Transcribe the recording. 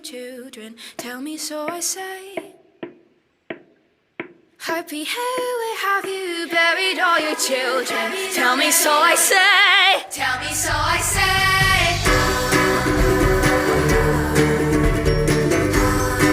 children. Tell me, so I say. Happy, where have you buried all your children? Tell me, so I say. Tell me, so I say.